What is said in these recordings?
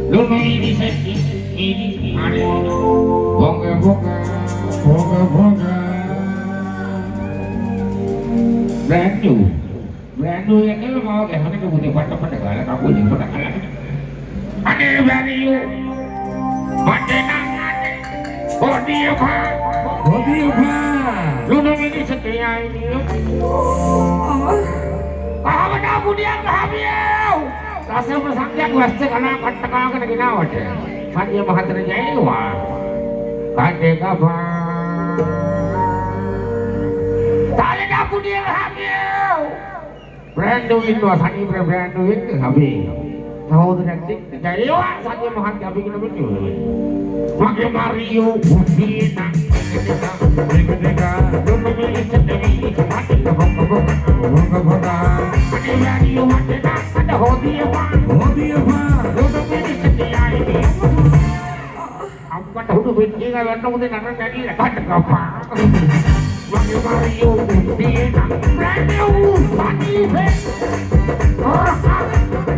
Lulu ini sedih, ini aneh. Boga, brand new yang ini mau deh, ini kebutuhan pada kala kamu yang pada kala. Aneh baru, macam aneh. Bodi apa? Lulu ini sedih ini. Apa aku dia kehabiau? Rasa bersangka gue cek anak kata-kata kena ginawa deh. Hanya mahathir nyewa. Kade kapan? Tali aku dia kehabiau. Brand new itu, sani brand new itu kehabiau. Tahu tu nanti nyewa saja mahathir kami kena betul. Pakai Mario Budina. Ketika lulu ini sedih, mati kebong-kebong. Ada Mario Budina. Hodi apa? Lulu ini setia ini. Aku kan tahu duit ini kalau nong itu nanti jadi ada apa? Bagi Mario Budina, brand new, pagi deh.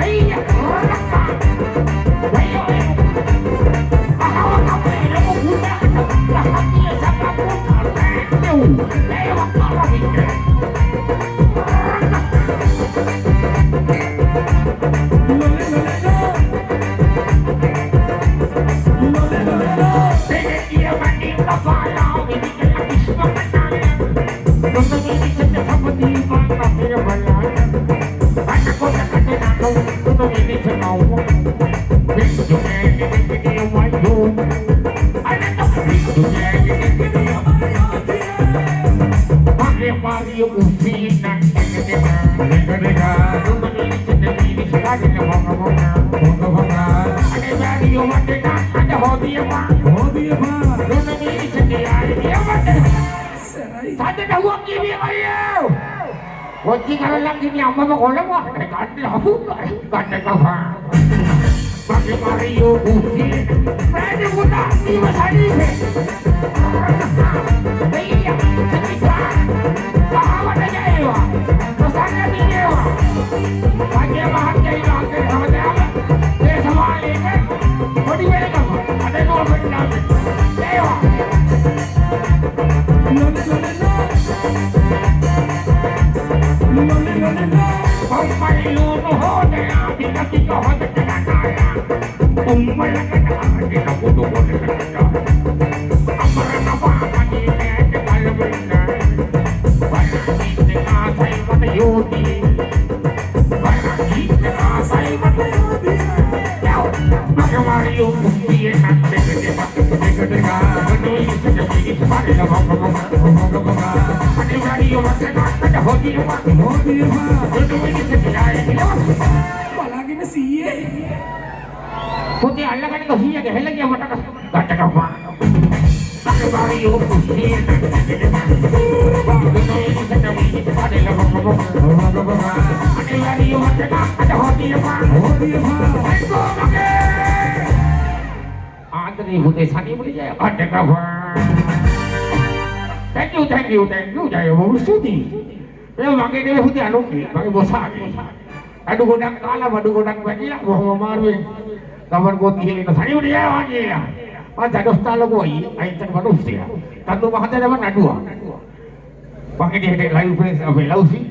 Iya, ayo. Aku ini mau buka, tapi siapa pun brand new. Ayo apa ini? Kucing kalau lagi ni amma makola mo, ganti aku, ganti kau. Bagi Mario Budina, berani muda di masa ini. Iya, kita bahawa aja ewa, pesannya di ewa. Bagi bahagia ini angker sama dia, dia sama ini, mau di mana kamu? Ada dua benda, ewa. Pampai lulu hode, kita kita hode dengan kaya. Umay lang na hindi na puto ko na kaya. Amara na ba kanina, kalabay na. Wala hindi ka sa'y matayuti. Wala hindi ka sa'y matayuti. Now, makamari yung kumpiyan at teka-teka. Teka-teka, ano yung sa kapigit pa rin ang mga. Panibari yung magsagat na hodi yung mga. Hodi yung mga. Ano yung sa kinain nila. Palagi na siya. Putih Allah kan kau siya ke lagi yang mata kata kau apa? Tak bari yo pusing. Ada bari yo mata ada hoti apa? Aiko pakai. Antri putih sani boleh jaya kata kau. Thank you jaya baru sudi. Dia pakai dia putih anu pakai bosan. Aduh godang kalah, aduh godang bagi lah, bawa marwin. Kawan ko tingin na sa'yo niya, niya. Pagdados talo ko, ay isang manus siya. Tanto makata naman na dua. Bakit hindi layo pa sa abelaw si?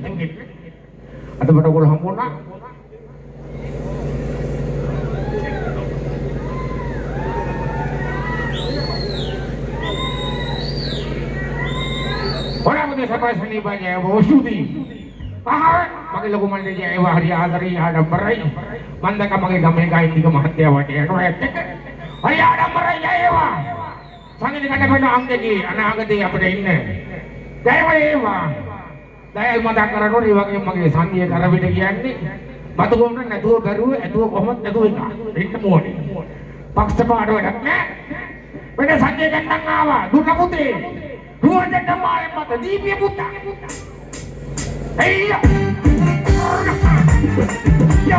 At ba ko lang muna? Wala mo din sa pa sa liba niya, mo sudi. Pakilago man niya ay wahari adari ada berai. Manda ka gamay ka hindi ka mahatiawa niya. Ano etek? Ay ada berai ya ewa. Sangin ka na ang tegi, ana agad ya pada inne. Daya ewa. Daya mata karano ni wag yung magi sandi karabi degian ni. Batu gomna na tu garu etu komat etu ika. Ritmo ni. Paksa pa ado na. Pwede sandi kan tangawa, duna putih. Dua janda mal mata di pia buta. Iya. Ya, ya,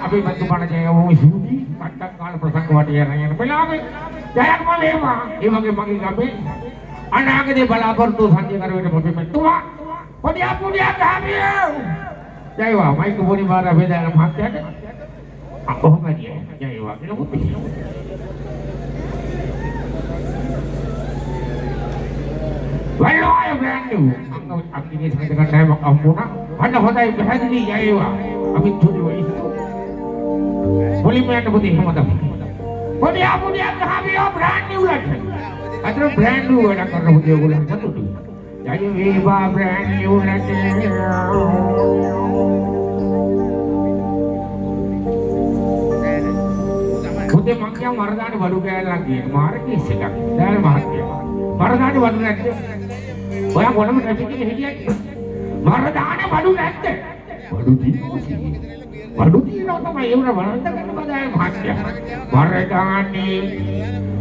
අපි මතුමණ ජය වූ සූදි මට්ටක් කාල ප්‍රසංග වටිය යන වෙලාවේ ජයක්ම වේවා. ඒ වගේ මගේ ගමේ අනාගතේ බලාපොරොත්තු සංජය කරවෙන්න මොකෙමතුවා පොඩියා ගහමියෝ ජයවා මයික් පොඩි මාර වේදාන මහත්තයාට කොහොමද ජයවා කියලා පුතේ වල්ලාය බ්‍රෑන්ඩ් new අක්කිනේ සංගත කරන්න අම්මුණා අන්න හොඳයි පැහැදිලි ජයවා අපි තුනි වෙයි පොලිමයට පුතේ එහෙම තමයි පොඩියා ගහමියෝ බ්‍රෑන්ඩ් new ලට අතන බ්‍රෑන්ඩ් new වැඩ කරන පුතේ ඔයගොල්ලෝ සතුටුයි ජය වේවා බ්‍රෑන්ඩ් new ලට පුතේ මං කියන් වරදානේ බඩු කෑල්ලක් කියන මාර කේස් එකක් දැන් මහත්තයා වරදානේ බඩු නැද්ද ඔයා කොළඹ ට්‍රැෆික් එකේ හිටියයි වරදානේ බඩු නැද්ද බඩු තියෙනවා බඩු තියෙනවා තමයි ඒ වුණා වරද ගන්න බෑ මහත්තයා වරදානේ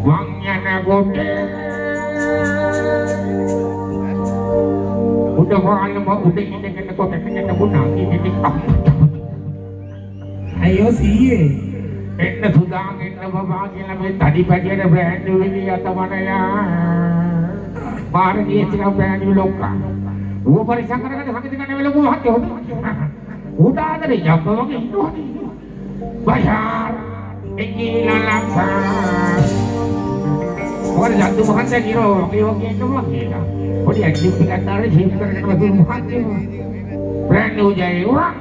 මං යන ගොඩේ උඩ වහන්න උඩ ඉඳගෙන කොටකට බුණා ඉන්නේ අයියෝ සීයේ එන්න සුදාන් එන්න බබා කියලා මේ තඩි පැටියට බ්‍රෑන්ඩ් new විලි අතවනලා පාරේ ඉච්චක බ්‍රෑන්ඩ් new ලොක්කා ඌ පරිසම් කරගෙන හංගිත ගන්න වෙලකු හත් හොද ඌට ආදරේ යම්බ වගේ ඉන්නවනේ බෂාර් එකිලලපා ඔය ජන්තු මහන්සිය කිරෝ ඒ වගේ ඉන්නවා කියලා පොඩි ඇක්ටිව් එකක් තාරේ ෂේප් කරගෙන වතුර මහන්සිය බ්‍රෑන්ඩ් new ජයවා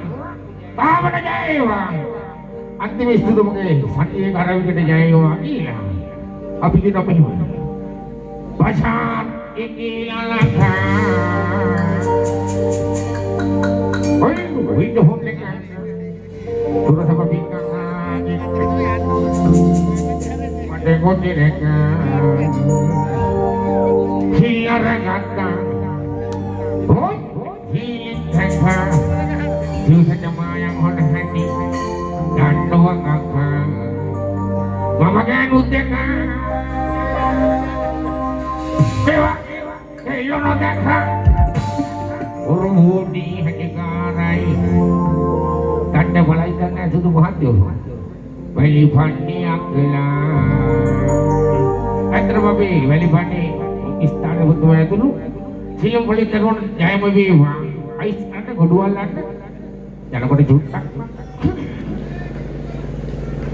තාවන ජයවා අන්තිම ස්තුතිමගේ සංජය කරවිකට ජයවා කියලා අපි කියන මෙහෙම බෂාර් එකිලලපා ඔය හොම් එක තුරසම පිටකා මඩේ කොටි රෙක හිලර ගත්තා ඔය හිලින් තැක්කා දිවසට මායම් හොට හැටි ගන්නවක් අක්කා මම ගෑනුත් දෙක ඒවා එල්ලොන දැක්කා උරුමුඩි හැකිකාරයි ගන්න බලයි ගන්න සුදු මහත්යෝ වැලි පණ්ඩියක් වෙලා අතරම මේ වැලි පණ්ඩි ස්ථාන බුදුම ඇතුළු සියම් වලින් කරන ජයම වේවා අයිස් අන්න ගොඩවල්ලන්න යනකොට චුට්ටක්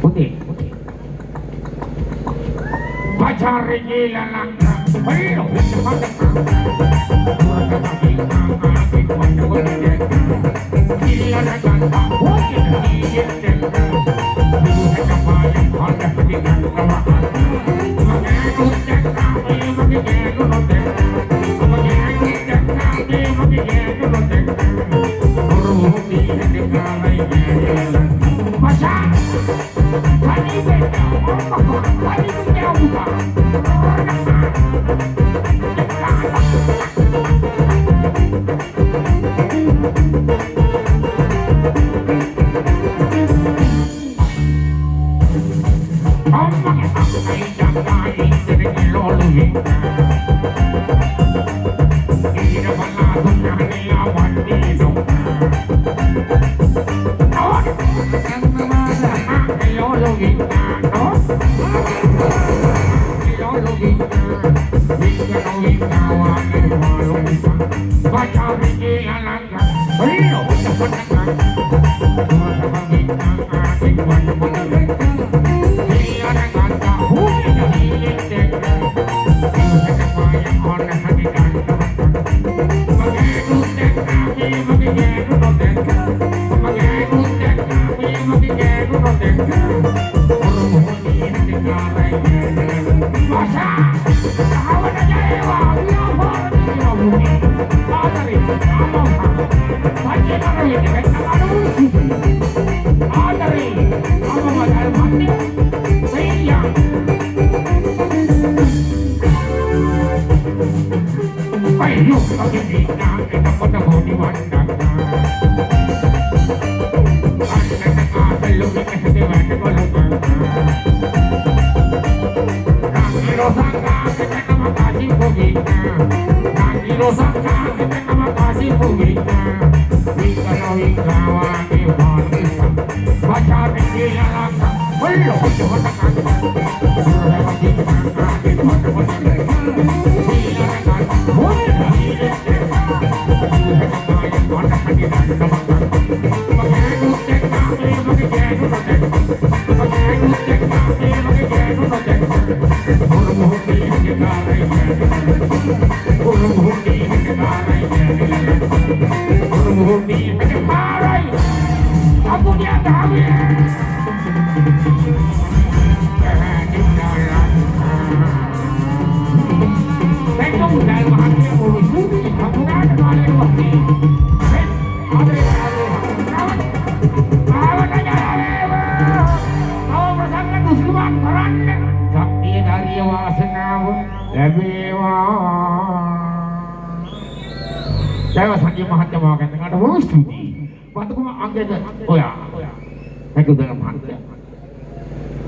පුතේ බචාරේ ගිලලන්න බයිරෝ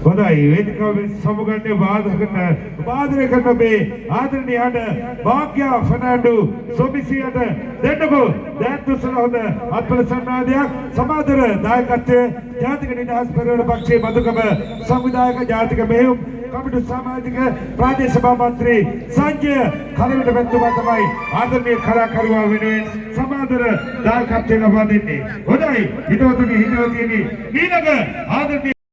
හොඳයි වේදිකාවේ සමුගන්නේ වාදනය කරන මේ ආදරණීය භාග්‍යා ෆර්නෑන්ඩෝ සොමිසියට දෙන්නකෝ දැත්තුසන හොඳ අත්පල සන්නාදයක් සමාදර දායකත්වයේ ජාතික නිදහස් පෙරමුණ පක්ෂයේ මදුකම සංවිධායක ජාතික මෙහෙයුම් කමිටු සමාජික ප්‍රාදේශ සභා මන්ත්‍රී සංජය කලවිට මෙතුමා තමයි ආදරණීය කලාකරුවා වෙනුවෙන් සමාදර දායකත්වය ලබා දෙන්නේ. හොඳයි හිතවතුනි හිතවතියනි ඊළඟ ආදරණීය